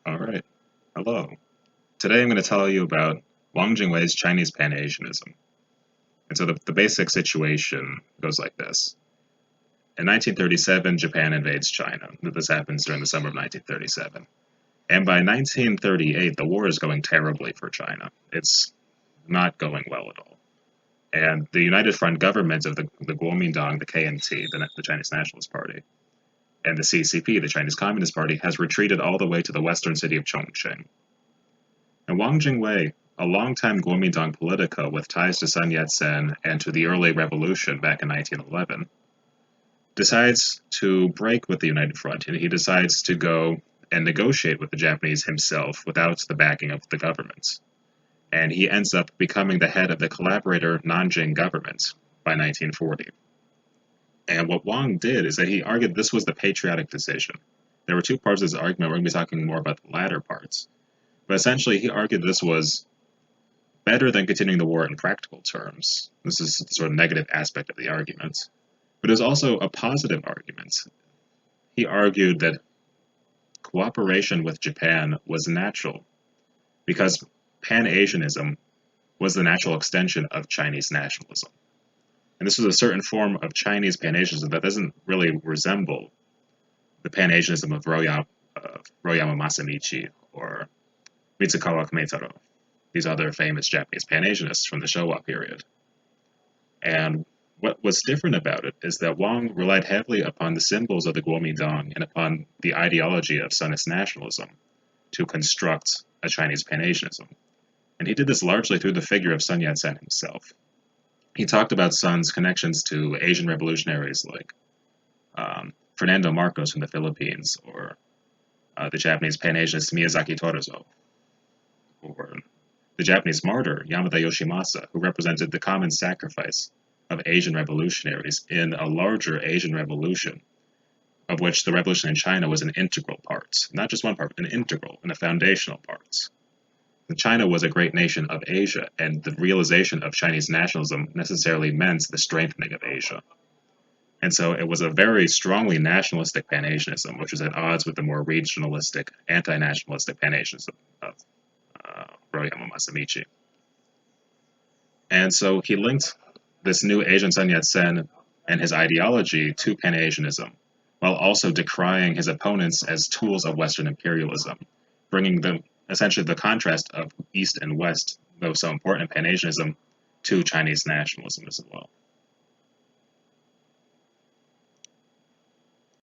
All right. Hello. Today I'm going to tell you about Wang Jingwei's Chinese Pan-Asianism. And so the basic situation goes like this. In 1937, Japan invades China. This happens during the summer of 1937. And by 1938, the war is going terribly for China. It's not going well at all. And the United Front government of the Kuomintang, the KMT, the Chinese Nationalist Party, and the CCP, the Chinese Communist Party, has retreated all the way to the western city of Chongqing. And Wang Jingwei, a longtime Kuomintang politico with ties to Sun Yat-sen and to the early revolution back in 1911, decides to break with the United Front, and he decides to go and negotiate with the Japanese himself without the backing of the government. And he ends up becoming the head of the collaborator Nanjing government by 1940. And what Wang did is that he argued this was the patriotic decision. There were two parts of this argument. We're going to be talking more about the latter parts. But essentially, he argued this was better than continuing the war in practical terms. This is the sort of negative aspect of the argument. But it was also a positive argument. He argued that cooperation with Japan was natural because Pan-Asianism was the natural extension of Chinese nationalism. And this was a certain form of Chinese Pan-Asianism that doesn't really resemble the Pan-Asianism of Royama Masamichi or Mitsukawa Kumetaro, these other famous Japanese Pan-Asianists from the Showa period. And what was different about it is that Wang relied heavily upon the symbols of the Kuomintang and upon the ideology of Sunist nationalism to construct a Chinese Pan-Asianism. And he did this largely through the figure of Sun Yat-sen himself. He talked about Sun's connections to Asian revolutionaries like Fernando Marcos from the Philippines, or the Japanese Pan-Asianist Miyazaki Toruzo, or the Japanese martyr Yamada Yoshimasa, who represented the common sacrifice of Asian revolutionaries in a larger Asian revolution, of which the revolution in China was an integral part, not just one part, but an integral and a foundational part. China was a great nation of Asia, and the realization of Chinese nationalism necessarily meant the strengthening of Asia. And so it was a very strongly nationalistic Pan-Asianism, which was at odds with the more regionalistic, anti-nationalistic Pan-Asianism of Royama Masamichi. And so he linked this new Asian Sun Yat-sen and his ideology to Pan-Asianism, while also decrying his opponents as tools of Western imperialism, bringing them essentially the contrast of East and West, though so important in Pan-Asianism, to Chinese nationalism as well.